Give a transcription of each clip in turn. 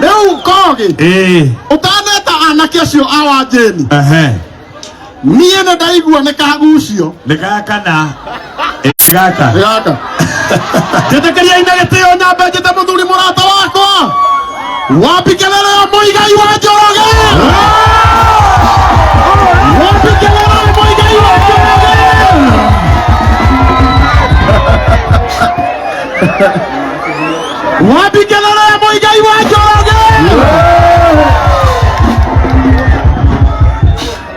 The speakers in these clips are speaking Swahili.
Leo kogi. Utaneta anake acio awanjeni. Niĩ nĩ ndaigua nĩ kagucio. Nĩ gaka na gaka. Gaka. Njĩtĩkĩria ina gĩtĩo nyambe njĩte mũthuri mũrata wakwa. Wapi kelele ya Muigai wa Njoroge. Wapi kelele ya Muigai wa Njoroge. Wapi kelele ya Muigai wa Njoroge.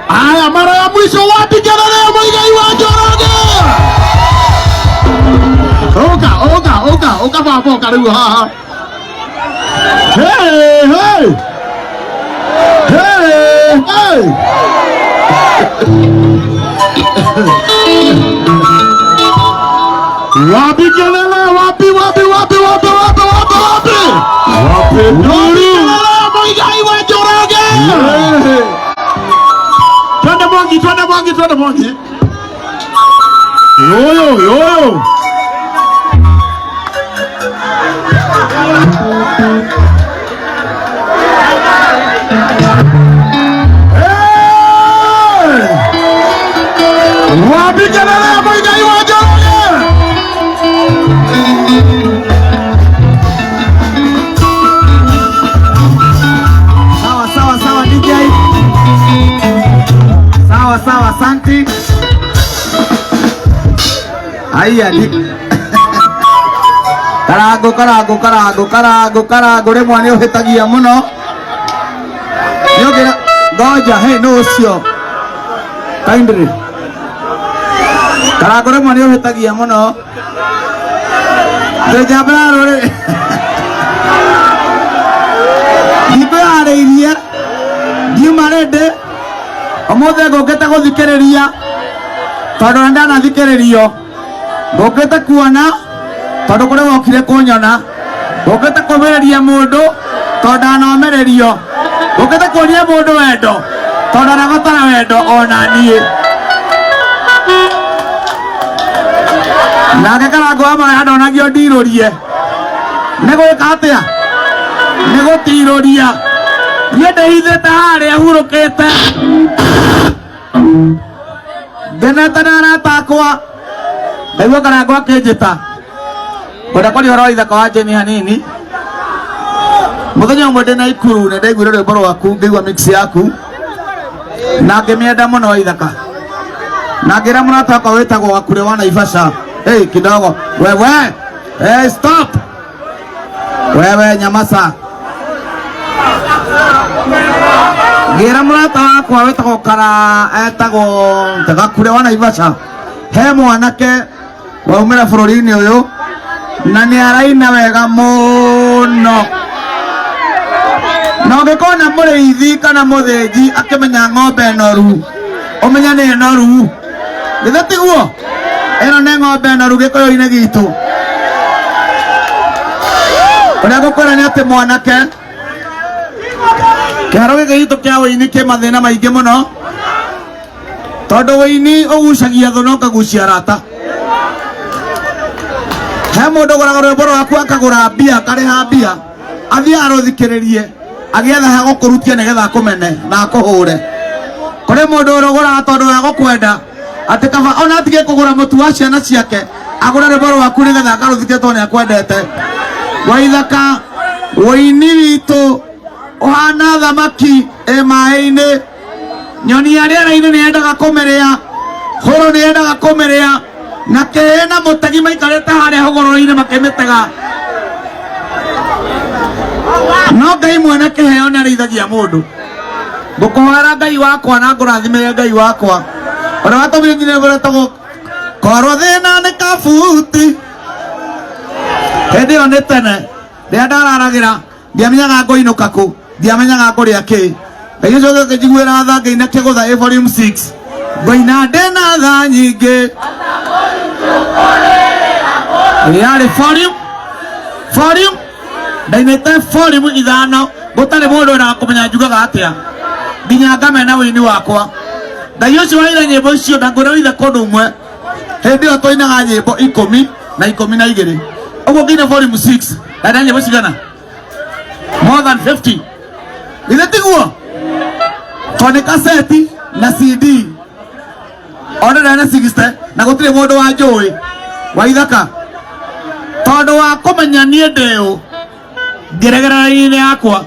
Aya, mara ya mwisho, wapi kelele ya Muigai wa Njoroge. Oka babo karibu haha. Hey! Wapi kelele, wapi Nuri Muigai wa Njoroge. Twende Mwangi. Yoyo. Wapi kelele ya Muigai wa Njoroge. Sawa DJ. Sawa asante. Haya ni Karago remwe ni uhitagia muno. Yogira goja no cio. Kindly. Karago remwe ni uhitagia muno. Ndejabra rore. Ibe areirie. Diumarede. Omothe ngokete guthikiriria. Tondu ndana thikiririo. Ngokete kuona. Tondu kure wokire kunyona. Ngokete kumereria mundu. Tondu anomererio. Ngokete kuonia mundu wendo. Tondu aragotara wendo ona nie. Nake Karago ama adonagio ndirorie. Negwika atia? Negotiroria. Yende ithete haria hurukite. Geneta na aratakwa. Ndaigua Karago akinjita. Kwenda kwari horo ithaka wa Jeni hanini. Muthenya umwe ndina Ikuru na ndaiguire rwimbo rwaku ngĩigua mix yaku. Na ngĩmienda mũno ithaka. Na ngira mũrata wakwa wĩtagwo Wakure wa Naivasha. Hey kidogo. Wewe. Hey stop. Wewe nyamasa. Ngira mũrata wakwa wĩtagwo etagwo Wakure wa Naivasha. He mwanake waumĩra bũrũri-inĩ ũyũ na nĩ araina wega mũno. Na ũngĩkona mũrĩithi kana mũthĩnji akĩmenya ng'ombe noru, ũmenya nĩ noru. Githĩ tiguo? Ĩno nĩ ng'ombe noru gĩkũyũ-inĩ gitũ. Ũrĩa ngũkwĩra nĩ atĩ mwanake kĩharo gĩkĩ gitũ kĩa ũini kĩ mathĩna maingĩ mũno. Tondu ũini ũgucagia thũ na ũkagucia arata. He mũndũ ũgũraga rwĩmbo rwaku akagũra mbia akarĩha mbia athiĩ arũthikĩrĩrie agĩetha ha gũkũrutia nĩgetha akũmene na akũhũre. Kũrĩ mũndũ ũrũgũraga tondũ wa gũkwenda atĩ kaba ona atige kũgũra mũtu wa ciana ciake agũra rwĩmbo rwaku nĩgetha akarũthikĩrie tondũ nĩakwendete. Waithaka ũini witũ ũhana thamaki maĩ-inĩ. Nyoni ya rĩera-inĩ nĩyendaga kũmĩrĩa, hũrũ nĩyendaga kũmĩrĩa, na kĩhĩ na mũtegi maikarĩte harĩa hũgũrũrũ-inĩ makĩmĩtega. No Ngai mwene kĩheo nĩarĩithagia mũndũ. Ngũkũhoera Ngai wakwa na ngũrathimĩre Ngai wakwa ũrĩa watũmire nginya gũretagwo korwo thĩna nĩ kabuti. Hĩndĩ ĩyo nĩ tene rĩrĩa ndararagĩra ndiamenyaga ngũinũka kũ, ndiamenyaga ngũrĩa kĩ. Ngai ũcio gĩũke njiguĩra tha Ngai na kĩgũtha volume 6 ngũina ndĩna tha nyingĩ. Yarĩ volume ndainĩte volume 5 gũtarĩ mũndũ ũrĩa kũmenya njugaga atĩa nginya ngamena wĩini wakwa. Ngai ũcio waira nyĩmbo icio na ngũrĩire kũndũ ũmwe hĩndĩ ĩyo twainaga nyĩmbo 10 na 12 ũguo nginya volume 6 na nyĩmbo cigana more than 50. Ile tiguo kone kaseti na CD ona na 60 na gutire mundu wa njui wa ithaka tondu wa kumenya nie ndeu ngeregera-ini yakwa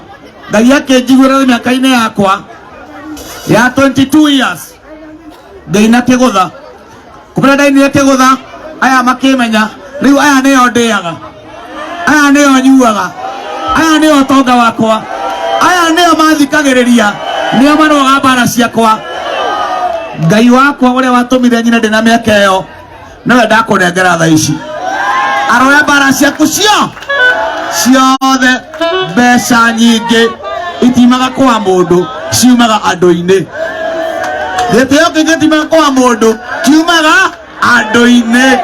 Ngai akinjiguira miaka-ini yakwa ya 22 years Ngai na kigutha kumena ndainire kigutha aya makimenya riu aya nio ndiaga aya nio nyuaga aya nio tonga wakwa aya nio mathikagiriria nio maroga mbara ciakwa Ngai wakwa uria watumire nyina ndina miaka iyo niwe ndakunengera thaa ici aroya mbara ciaku ciothe mbeca nyingi itimaga kwa mundu ciumaga andu-ini gitio kingitimaga kwa mundu kiumaga andu-ini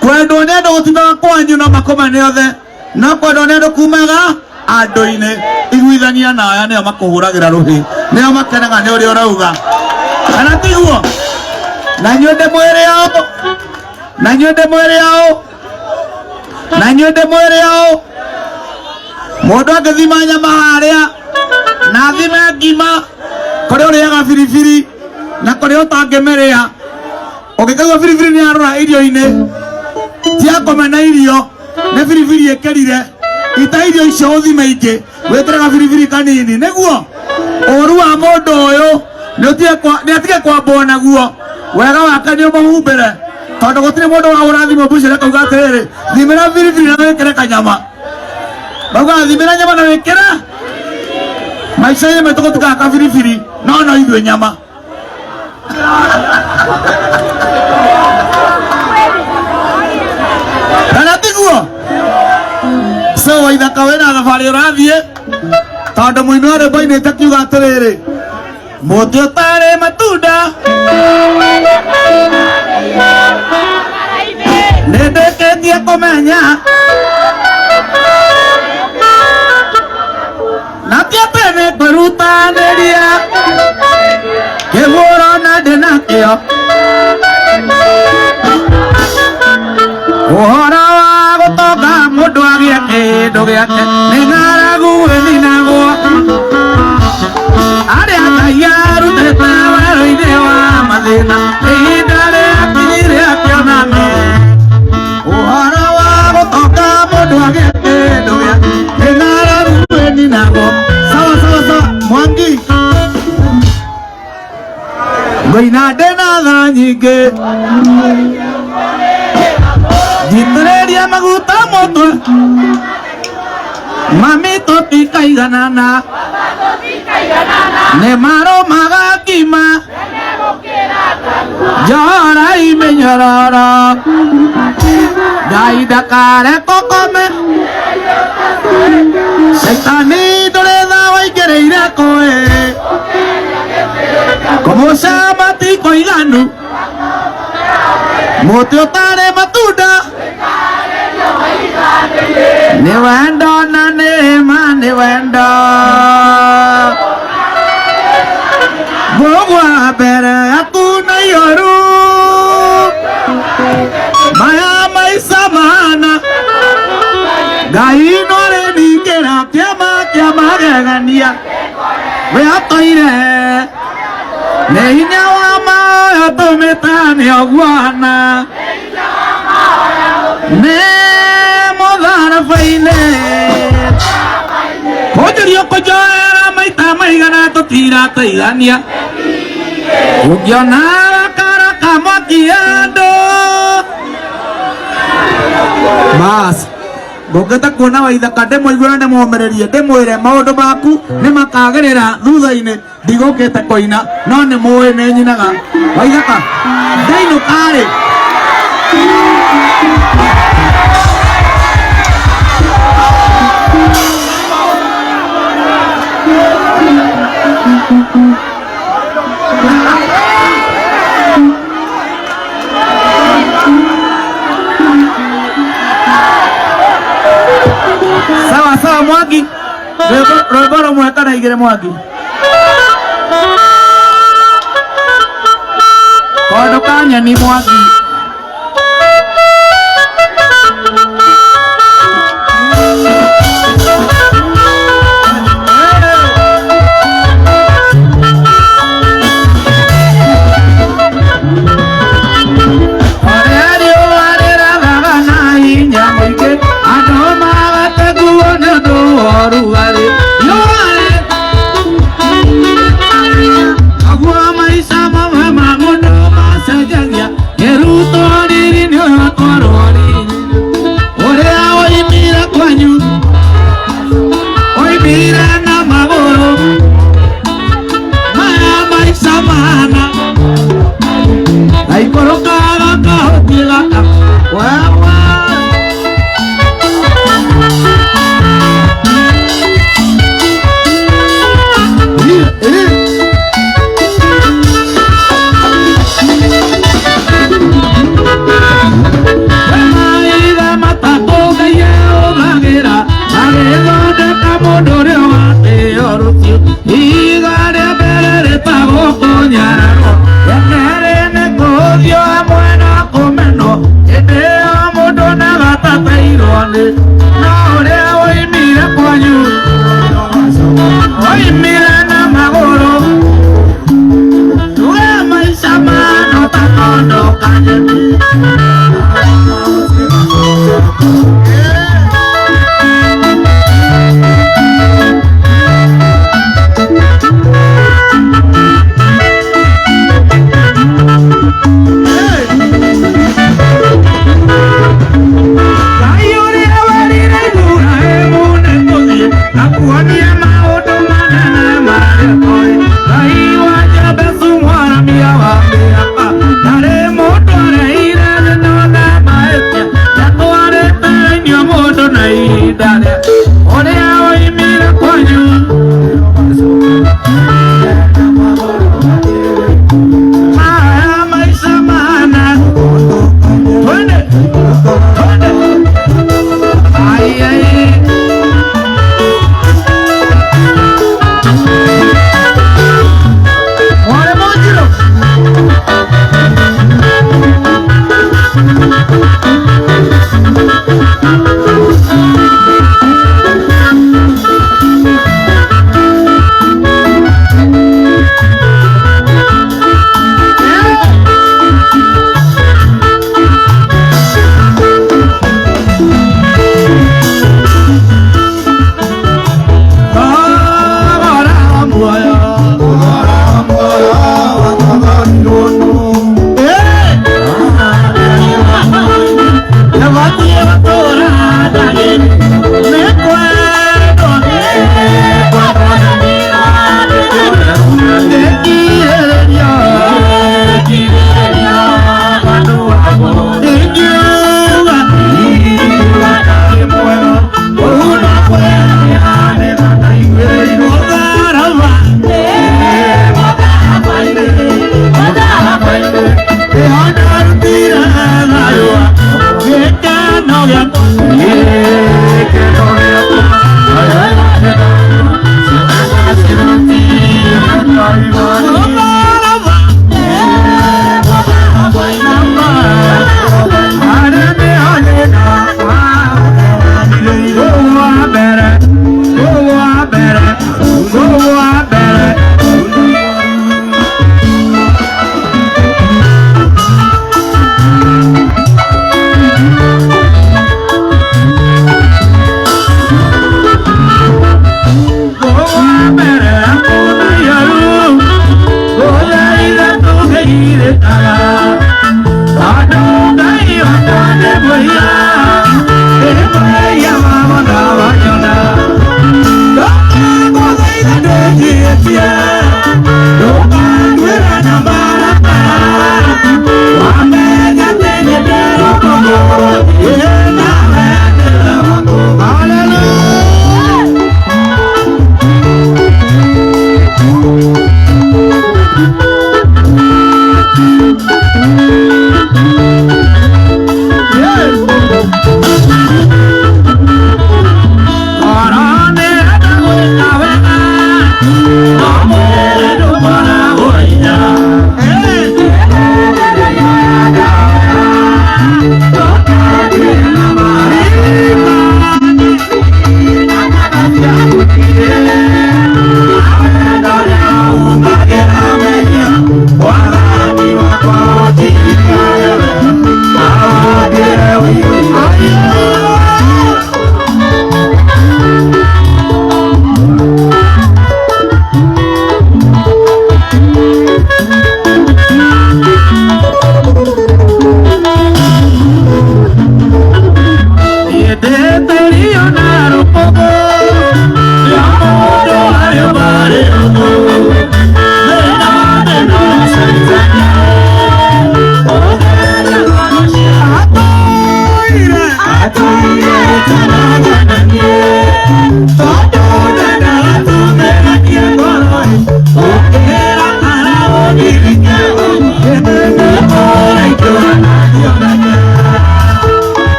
kwendwo ni andu gutimaga kwanyu no makomane othe no kwendwo ni andu kumaga andu-ini iguithania na aya nio makuhuragira ruhi nio makenaga ni uria urauga kana tiguo na nyuende mwiri yao na nyuende mwiri yao na nyuende mwiri yao mundu angithima nyama haria na thime ngima kuri uriaga biribiri na kuri utangimeria ungikaigua biribiri ni arora irio-ini tia komena irio ni biribiri ikerire ita irio icio uthime ingi wikiraga biribiri kanini niguo uru wa mundu uyu ni atige kwambwo naguo wega wake ni umuhumbire tondu gutire mundu wa urathimo mbucire kauga atiriri thimira biribiri na wikire kanyama bauga thimira nyama na wikira maisha-ini maitu gutikaga biribiri no ithue nyama kana tiguo so waithaka wina thabari urathie tondu muini wa rwimbo ainite kiuga atiriri muti utari matunda nindikitie kumenya na tiatene kwirutaniria kiguro na ndinakio uhoro wa gutonga mundu agie kindu giake ni ng'aragu ninagwo aria Ngai arutite wero-ini wa mathina ihinda riakinyire akionane uhoro wa gutonga mundu agie kindu giake ni ng'aragu ninagwo sawa Mwangi ngoina ndina tha nyingi njitĩrĩria maguta mũtwe mami tũtikaiganana nĩ marũmaga ngima njohorai mĩnyororo Ngai ndakare kokome Shaitani ndũrĩ tha waingĩrĩire kũĩ kũmũca matikoiganu mũtĩ ũtarĩ matunda nĩ wendo na nĩma nĩ wendo mũgwa mbere yaku na ihoru maya maica mahana Ngai no arĩningĩra kĩama kĩa magegania we atoire nĩ hinya wa maoyo tũmĩte nĩ ũguana nĩ mũtharabu-inĩ kũnjũrio kũnjoera maita maigana tũtirateithania ũngĩona rakaraka mwaki andũ basi ngũngĩte kuona Waithaka ndĩmũiguĩra ndĩmũmĩrĩrie ndĩmwĩre maũndũ maku nĩ makagĩrĩra thutha-inĩ ndigũkĩte kũina no nĩ mũĩ nĩ nyinaga Waithaka ndainũka-rĩ sawa Mwangi rwĩmbo rũmwe kana igĩrĩ Mwangi kondo ka nyeni Mwangi mira na magoro maya maisha mana aikorokaga kahotiraga wawa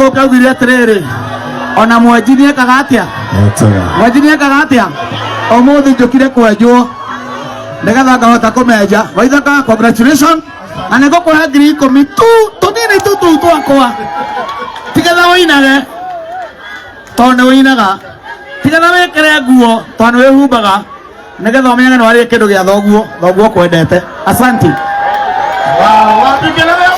Gako kaugire atiriri ona mwenji ni ekaga atia mwenji ni ekaga atia umuthi njukire kwenjwo nigetha ngahota kumenja waithaka congratulations na nigukuhe 10,000 tu tunini tu twakwa tigetha wĩinage tondu wĩinaga tigetha wĩkĩre nguo tondu wĩhumbaga nigetha ũmenyage nĩ warĩ kĩndũ gĩa thoguo kwendete asanti Wapi kelele